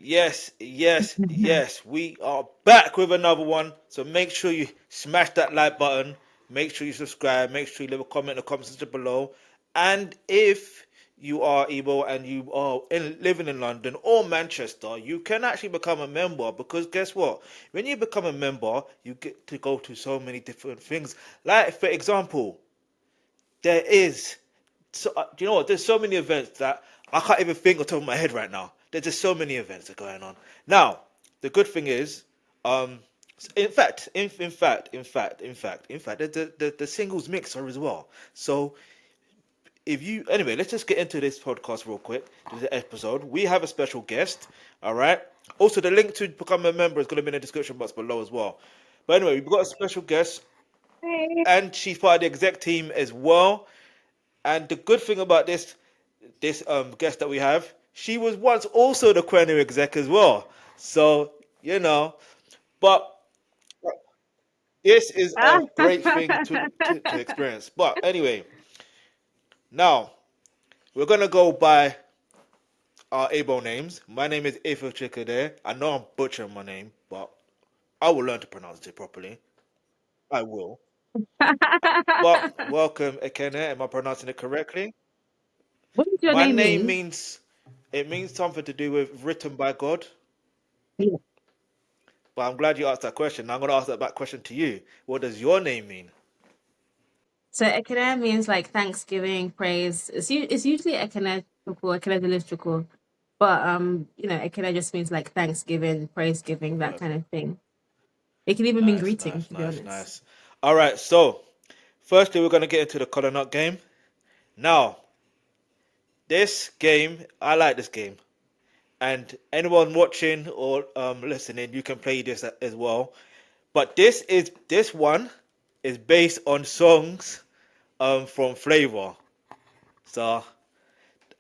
Yes. We are back with another one. So make sure you smash that like button. Make sure you subscribe. Make sure you leave a comment in the comment section below. And if you are Igbo and you are living in London or Manchester, you can actually become a member because guess what? When you become a member, you get to go to so many different things. Like, for example, there is so do you know what? There's so many events that I can't even think on top of my head right now. There's just so many events that are going on. Now, the good thing is, um, in fact, the singles mixer as well. So if you anyway, let's just get into this podcast real quick. This episode, we have a special guest. All right. Also, the link to become a member is going to be in the description box below as well. But anyway, we've got a special guest, Hey. and she's part of the exec team as well. And the good thing about this guest that we have, she was once also the Query exec as well. So you know, but this is Ah. a great thing to experience. But anyway, now we're gonna go by our Abo names. My name is Ifo Chikade. I know I'm butchering my name, but I will learn to pronounce it properly. I will. But welcome, Ekene. Am I pronouncing it correctly? What does your My name name mean? means it means something to do with written by God. Yeah. But I'm glad you asked that question. Now I'm going to ask that question to you. What does your name mean? So Ekene means like Thanksgiving, praise. It's usually Ekene Chukwu, Ekene Dele Chukwu. But Ekene just means like Thanksgiving, praise giving, that kind Perfect. of thing. It can even mean Nice, greeting, nice, to be nice, honest. nice. All right. So, firstly, we're going to get into the color nut game. Now, this game, I like this game. And anyone watching or listening, you can play this as well. But this one is based on songs from Flavor. So, all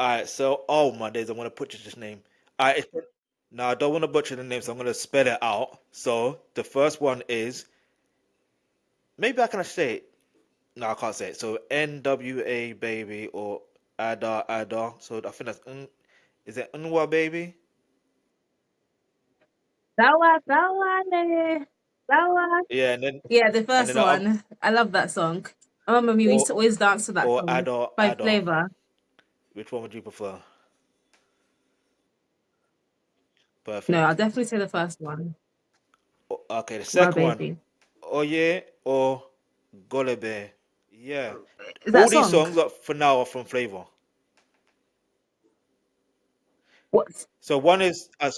right. So, oh my days, I'm gonna butcher this name. All right. Now, I don't want to butcher the name, so I'm gonna spell it out. So, the first one is maybe I can say it. No, I can't say it. So, NWA baby or Ada. So, I think that's is it Unwa baby? Sawa, sawa, ne. Sawa. Yeah, and then Yeah, the and first then the other one. I love that song. I remember we used or to always dance to that or song by Ada. Flavor. Which one would you prefer? No, I'll Perfect. definitely say the first one. Okay, the Wow, second one, baby. Oye or Golebe. Yeah, Is that all these song? songs are for now are from Flavor. What? So one is I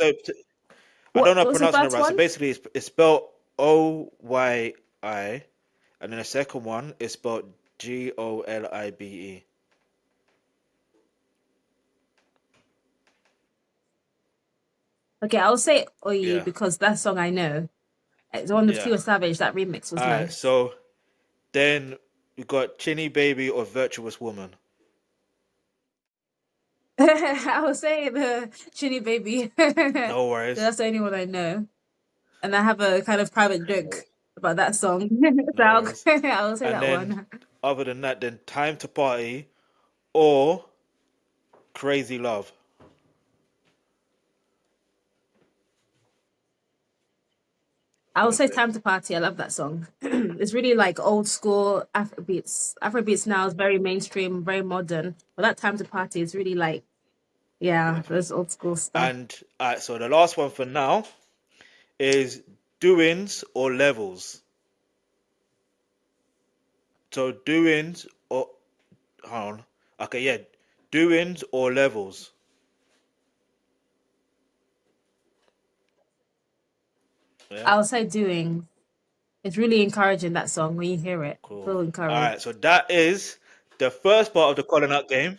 What don't know if I'm was the pronouncing it first right. So one? basically, it's spelled Oyi, and then the second one is spelled Golibe. Okay, I'll say Oyi Yeah, because that song I know. It's the one with yeah. Tiwa Savage. That remix All was right. nice. So then we got Chinny Baby or Virtuous Woman. I will say the Chinny Baby. No worries. That's the only one I know. And I have a kind of private joke about that song. So No worries. I will say And that then one. other than that, then Time to Party or Crazy Love. I will say Perfect. Time to Party. I love that song. It's really like old school Afrobeats. Afrobeats now is very mainstream, very modern. But that Time to Party is really like, yeah, Perfect. those old school stuff. And so the last one for now is doings or levels. So doings or hold on. Okay, yeah. Doings or levels. Yeah, I will say Doing. It's really encouraging that song when you hear it. I cool. feel All encouraged. right, so that is the first part of the calling out game.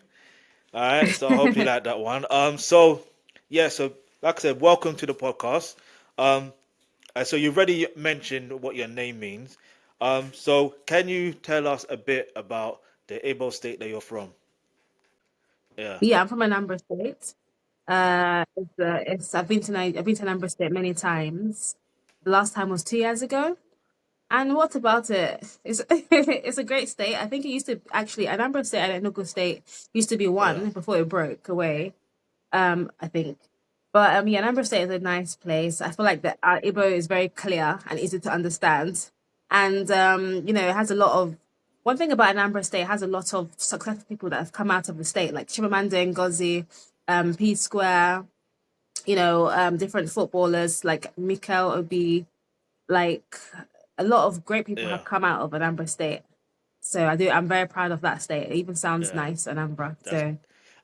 All right, so I hope you like that one. So yeah, so like I said, welcome to the podcast. Um, so you've already mentioned what your name means. So can you tell us a bit about the Igbo state that you're from? Yeah, Yeah, I'm from Anambra State. I've been to Anambra State many times. The last time was 2 years ago. And what about it? It's it's a great state. I think it used to actually Anambra State and Enugu State used to be yeah, one before it broke away. I think. But yeah, Anambra State is a nice place. I feel like the Igbo is very clear and easy to understand, and it has a lot of. One thing about Anambra State, it has a lot of successful people that have come out of the state, like Chimamanda Ngozi, P Square, different footballers like Mikel Obi, like a lot of great people Yeah, have come out of Anambra State. So I'm very proud of that state. It even sounds yeah. nice, Anambra. That's. So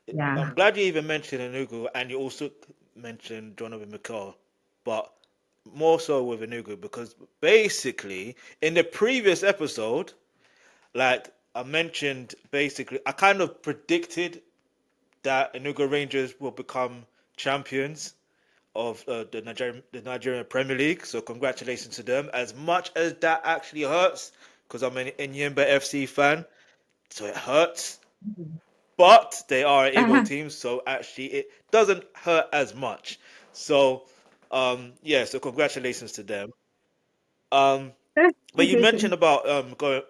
yeah. I'm glad you even mentioned Enugu, and you also mentioned Jonathan McCall, but more so with Enugu because basically in the previous episode, like I mentioned, basically I kind of predicted that Enugu Rangers will become champions of the Nigerian Premier League. So congratulations to them. As much as that actually hurts, because I'm an Enyimba FC fan, so it hurts. But they are an Igbo team, so actually it doesn't hurt as much. So yeah, so congratulations to them. Um, but you mentioned about going,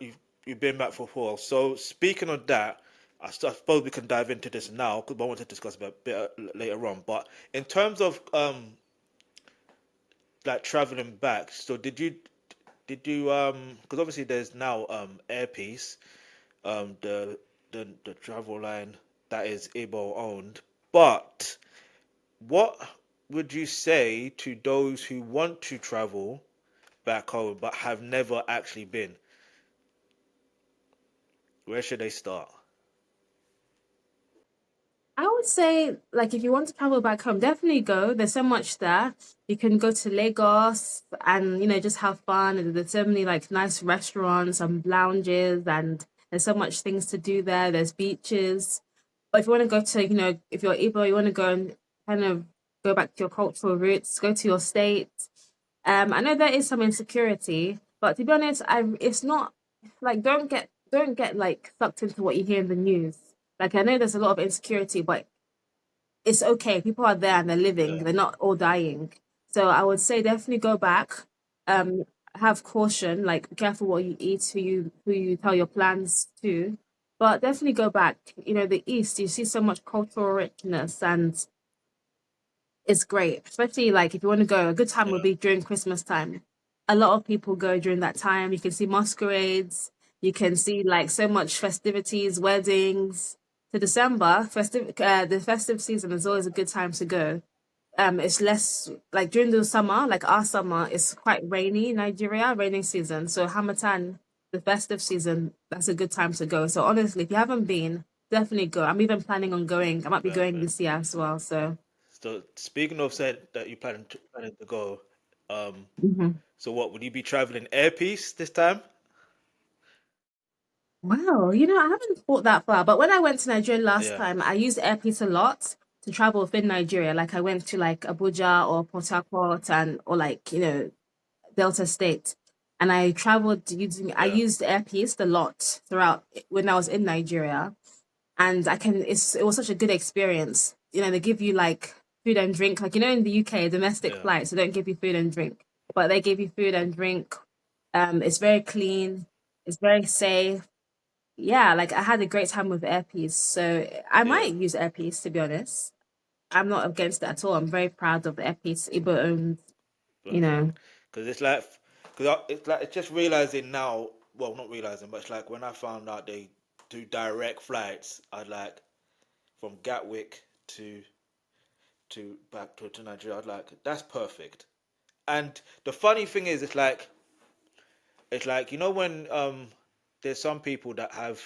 you've been back for a while. So speaking of that, suppose we can dive into this now because I want to discuss about a bit later on. But in terms of like traveling back, so did you because obviously there's now Airpiece, the travel line that is Igbo owned, but what would you say to those who want to travel back home but have never actually been? Where should they start? I would say, like, if you want to travel back home, definitely go. There's so much there. You can go to Lagos and, just have fun. And there's so many, like, nice restaurants and lounges, and there's so much things to do there. There's beaches. But if you want to go to, if you're Igbo, you want to go and kind of go back to your cultural roots, go to your state. I know there is some insecurity, but to be honest, it's not like don't get like sucked into what you hear in the news. Like I know there's a lot of insecurity, but it's okay. People are there and they're living. Yeah, They're not all dying. So I would say definitely go back. Um, have caution. Like be careful what you eat, who you tell your plans to. But definitely go back. The East. You see so much cultural richness, and it's great. Especially like if you want to go, a good time would yeah, be during Christmas time. A lot of people go during that time. You can see masquerades. You can see like so much festivities, weddings. To December, the festive season is always a good time to go. It's less like during the summer, like our summer, it's quite rainy in Nigeria, raining season. So Hamatan, the festive season, that's a good time to go. So honestly, if you haven't been, definitely go. I'm even planning on going. I might be going perfect. this year as well. So. So speaking of said that you planning to go, um, Mhm. so what would you be traveling Airpiece this time? Wow, I haven't thought that far, but when I went to Nigeria last Yeah, time, I used Airpeace a lot to travel within Nigeria. Like I went to like Abuja or Port Harcourt and or like, Delta State. And I yeah, used Airpeace a lot throughout when I was in Nigeria. And it was such a good experience. They give you like food and drink. Like, in the UK, domestic yeah, flights, they don't give you food and drink, but they give you food and drink. It's very clean, it's very safe. Yeah, like I had a great time with Airpiece, so I yeah. might use Airpiece to be honest. I'm not against it at all. I'm very proud of the Airpiece Igbo owned, you know. Perfect. Because it's just realizing now. Well, not realizing, but it's like when I found out they do direct flights. I'd like from Gatwick to back to Nigeria. I'd like that's perfect. And the funny thing is, it's like when there's some people that have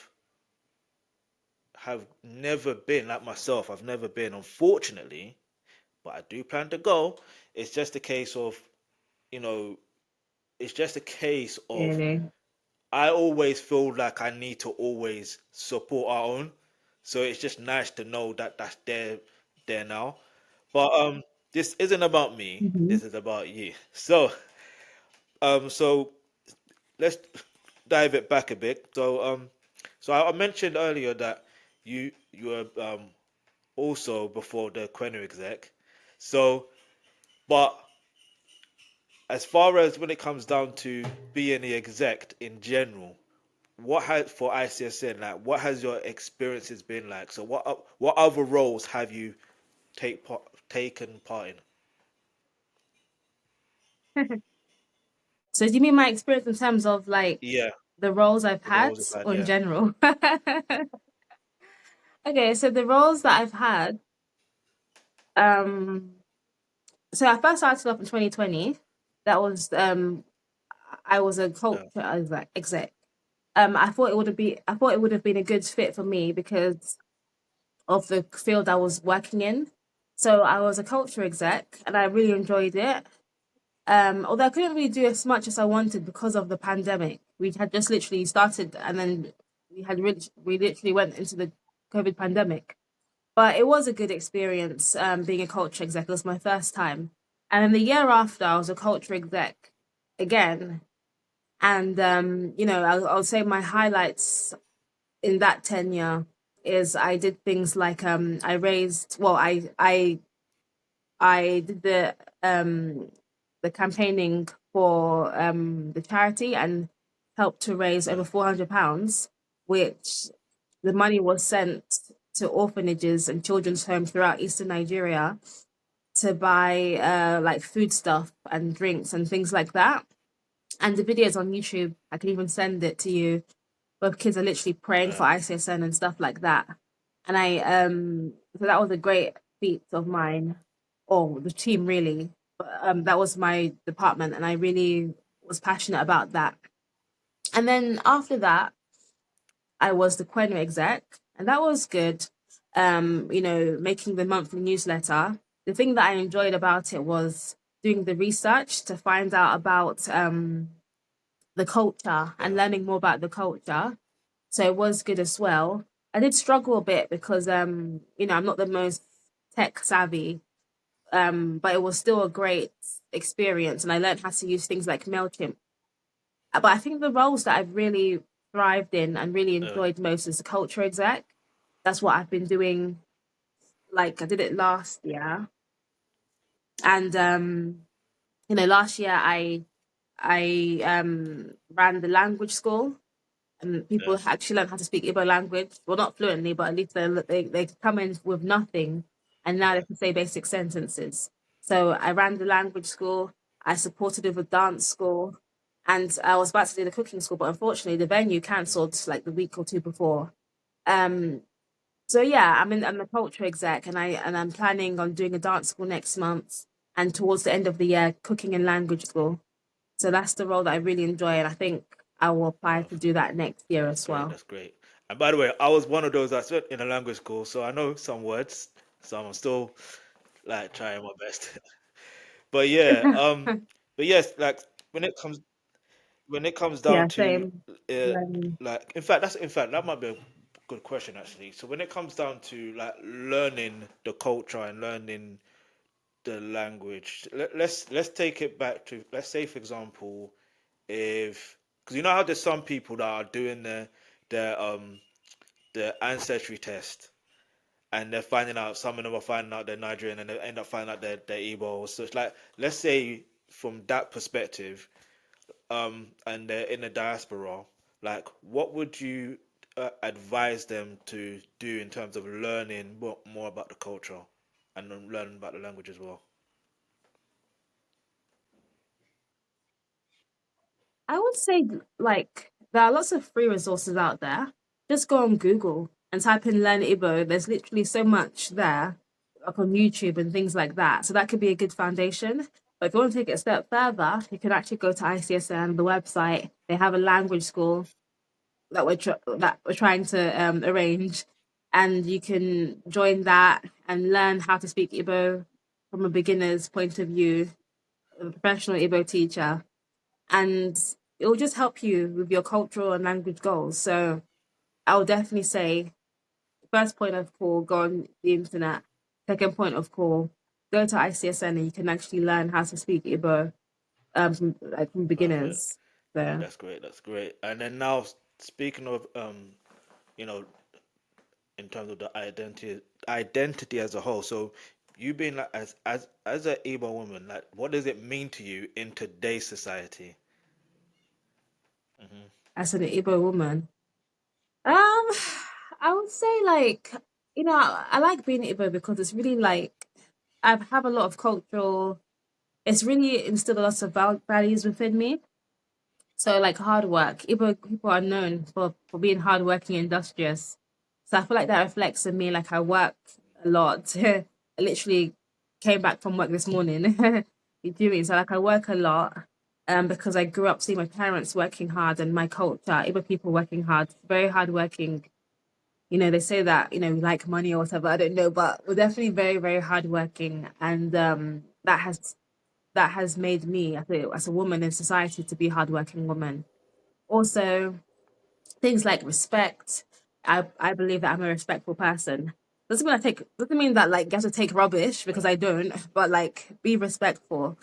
never been like myself. I've never been, unfortunately, but I do plan to go. It's just a case of you know. It's just a case of Really. I always feel like I need to always support our own. So it's just nice to know that that's there now. But this isn't about me. Hmm. This is about you. So let's dive it back a bit. So I mentioned earlier that you were also before the Quenu exec. So but as far as when it comes down to being the exec in general, what has for ICSN like? What has your experiences been like? So what other roles have you taken part in? So do you mean my experience in terms of like Yeah, the roles I've the had roles you've had. or in Yeah, general? Okay, so the roles that I've had, um, so I first started off in 2020. That was I was a culture yeah, exec. I thought it would have been a good fit for me because of the field I was working in. So I was a culture exec and I really enjoyed it. Although I couldn't really do as much as I wanted because of the pandemic. We had just literally started and then we literally went into the COVID pandemic. But it was a good experience being a culture exec. It was my first time. And then the year after, I was a culture exec again. And, I'll say my highlights in that tenure is I did things like I raised, well, I did the campaigning for the charity and helped to raise yeah, over £400, which the money was sent to orphanages and children's homes throughout eastern Nigeria to buy like food stuff and drinks and things like that. And the videos on YouTube, I can even send it to you, where kids are literally praying for yeah. ICSN and stuff like that. And so that was a great feat of mine, or the team really. But that was my department, and I really was passionate about that. And then after that, I was the Quenu exec, and that was good. Making the monthly newsletter. The thing that I enjoyed about it was doing the research to find out about the culture and Yeah. learning more about the culture. So it was good as well. I did struggle a bit because I'm not the most tech savvy, but it was still a great experience and I learned how to use things like MailChimp. But I think the roles that I've really thrived in and really Yeah. enjoyed most is the culture exec. That's what I've been doing. Like I did it last year. And last year I ran the language school and people Yeah. actually learn how to speak Igbo language. Well, not fluently, but at least they come in with nothing, and now they can say basic sentences. So I ran the language school. I supported it with dance school, and I was about to do the cooking school, but unfortunately, the venue cancelled like the week or two before. Um, so yeah, I'm a culture exec, and I'm planning on doing a dance school next month, and towards the end of the year, cooking and language school. So that's the role that I really enjoy, and I think I will apply Oh, to do that next year that's as great. well. That's great. And by the way, I was one of those that went in a language school, so I know some words. So I'm still like trying my best. But yeah, but yes, like when it comes when it comes down Yeah, to same. uh, Learning. like in fact that might be a good question actually. So when it comes down to like learning the culture and learning the language, let's take it back to, let's say for example, if, because you know how there's some people that are doing the ancestry test and they're finding out, some of them are finding out they're Nigerian and they end up finding out they're Igbo. So it's like, let's say from that perspective, and they're in the diaspora, like what would you advise them to do in terms of learning more about the culture and then learning about the language as well? I would say like there are lots of free resources out there. Just go on Google and type in Learn Igbo. There's literally so much there, like on YouTube and things like that. So that could be a good foundation. But if you want to take it a step further, you can actually go to ICSN, the website. They have a language school that we're trying to arrange, and you can join that and learn how to speak Igbo from a beginner's point of view, a professional Igbo teacher, and it will just help you with your cultural and language goals. So I would definitely say first point of call, go on the internet. Second point of call, go to ICSN and you can actually learn how to speak Igbo from Perfect. beginners. No, So that's great. That's great. And then now, speaking of you know, in terms of the identity as a whole. So you being like as an Igbo woman, like what does it mean to you in today's society? Hmm. as an Igbo woman, um, I would say like I like being Igbo because it's really like I have a lot of cultural. It's really instilled a lot of values within me. So like hard work. Igbo people are known for being hardworking and industrious. So I feel like that reflects in me. Like I work a lot. I literally came back from work this morning. You do mean? So like I work a lot. Because I grew up seeing my parents working hard and my culture, Igbo people working hard, very hardworking. They say that, we like money or whatever, I don't know, but we're definitely very, very hardworking. And that has made me, I think, as a woman in society to be a hardworking woman. Also, things like respect. I believe that I'm a respectful person. Doesn't mean that like you have to take rubbish because Yeah, I don't, but like be respectful.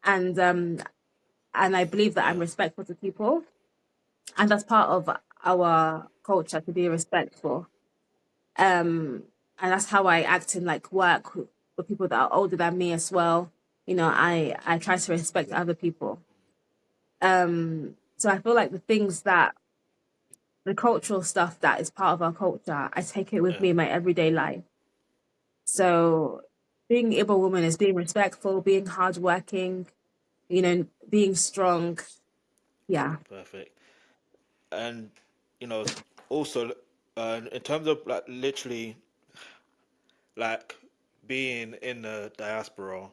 And and I believe that I'm yeah, respectful to people. And that's part of our culture to be respectful. Um and that's how I act in like work with people that are older than me as well. I try to respect other people. So I feel like the cultural stuff that is part of our culture, I take it with yeah. me in my everyday life. So being able woman is being respectful, being hardworking, being strong. Yeah. Perfect. And you know, also, in terms of like literally like being in the diaspora,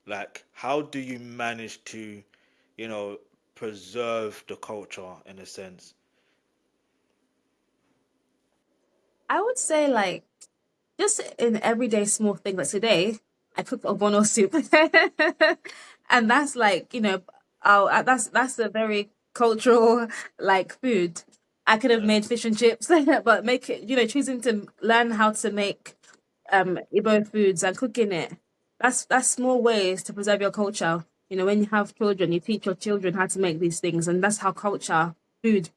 like how do you manage to, you know, preserve the culture in a sense? I would say like just in everyday small things. Like today, I cooked ogbono soup, and that's like that's a very cultural like food. I could have Yeah, made fish and chips, but make it choosing to learn how to make Igbo foods and cooking it. That's small ways to preserve your culture. When you have children, you teach your children how to make these things, and that's how culture, food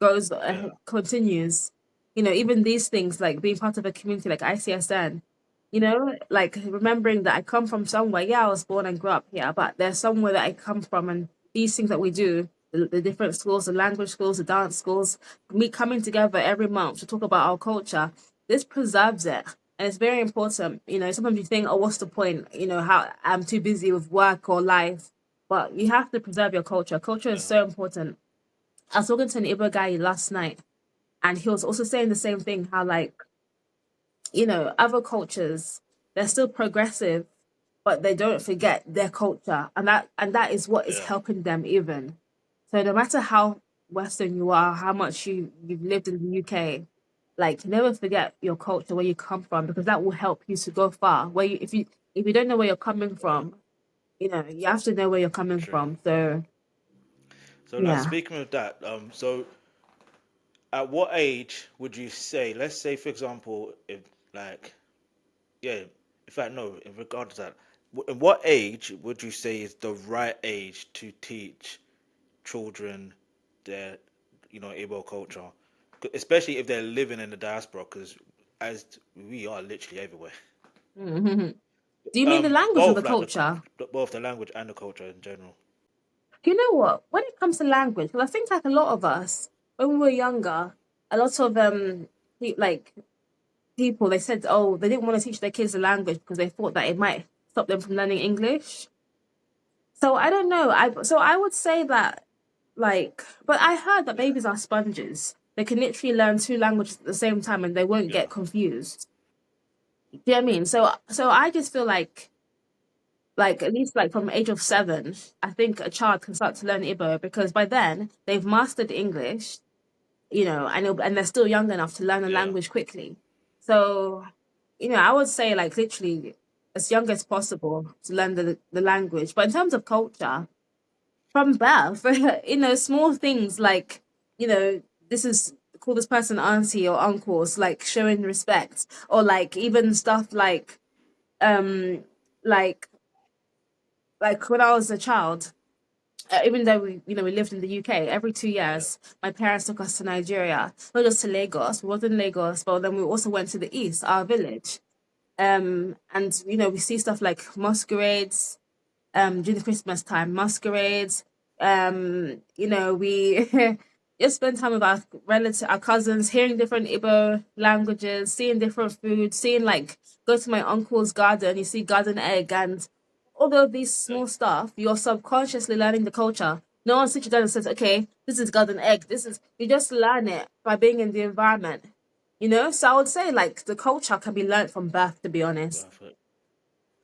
goes yeah, continues. Even these things like being part of a community like ICSN. Like remembering that I come from somewhere. Yeah, I was born and grew up here, but there's somewhere that I come from, and these things that we do, the different schools, the language schools, the dance schools, me coming together every month to talk about our culture. This preserves it. And it's very important. Sometimes you think, oh, what's the point? How I'm too busy with work or life. But you have to preserve your culture. Culture is yeah, so important. I was talking to an Igbo guy last night, and he was also saying the same thing, how like, other cultures, they're still progressive, but they don't forget their culture. And that is what is yeah. helping them even. So no matter how Western you are, how much you've lived in the UK, like never forget your culture, where you come from, because that will help you to go far. If you don't know where you're coming Yeah. from, you have to know where you're coming True. from. So So like yeah. speaking of that, so at what age would you say, let's say for example, if like yeah, in fact no, in regard to that, in what age would you say is the right age to teach children their, you know, Igbo culture, especially if they're living in the diaspora, because as we are literally everywhere. Do you mean the language or the Both like culture? both the language and the culture in general. You know what? When it comes to language, because I think like a lot of us, when we were younger, a lot of like people they said, oh, they didn't want to teach their kids the language because they thought that it might stop them from learning English. So I don't know. I would say that but I heard that Yeah, babies are sponges. They can literally learn two languages at the same time and they won't yeah, get confused. Do you know what I mean? So I just feel like at least like from the age of 7, I think a child can start to learn Igbo because by then they've mastered English, and they're still young enough to learn a yeah, language quickly. So, I would say like literally as young as possible to learn the language. But in terms of culture, from birth, small things like, you know, this is call this person auntie or uncles, like showing respect, or like even stuff um like like when I was a child, even though we lived in the UK, every two yeah, years, my parents took us to Nigeria, not just to Lagos. We wasn't in Lagos, but then we also went to the east, our village. And we see stuff like masquerades, during the Christmas time, masquerades. We just spend time with our relatives, our cousins, hearing different Igbo languages, seeing different food, seeing like go to my uncle's garden, you see garden egg and all of these small stuff, you're subconsciously learning the culture. No one sits you down and says, okay, this is garden egg. This is you just learn it by being in the environment. So I would say like the culture can be learned from birth, to be honest. Perfect.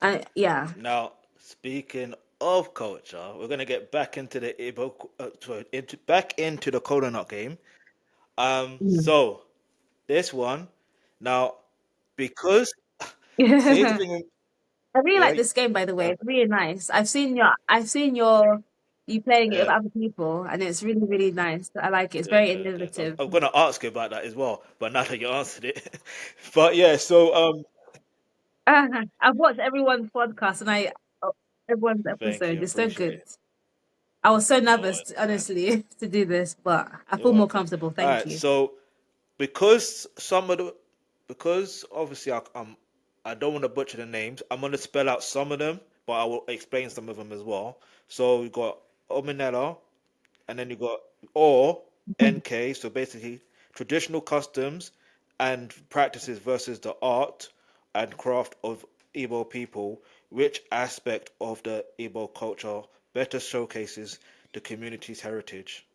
And yeah. Now, speaking of culture, we're gonna get back into the back into the coconut game. Mm. So this one now, because see the I thing, really yeah, like this game, by the way. uh, It's really nice. I've seen your you playing it with yeah, other people, and it's really, really nice. I like it. It's very good, good. innovative. I'm gonna ask you about that as well, but now that you answered it, but yeah, so I've watched everyone's podcast and everyone's thank episode. you, It's so appreciate good. it. I was so No nervous, worries, man. honestly, to do this, but I You're feel more welcome. comfortable. All Thank right, you. so because some of the because obviously I don't want to butcher the names. I'm gonna spell out some of them, but I will explain some of them as well. So we got Ominella, and then you got or NK. So basically, traditional customs and practices versus the art and craft of Igbo people. Which aspect of the Igbo culture better showcases the community's heritage?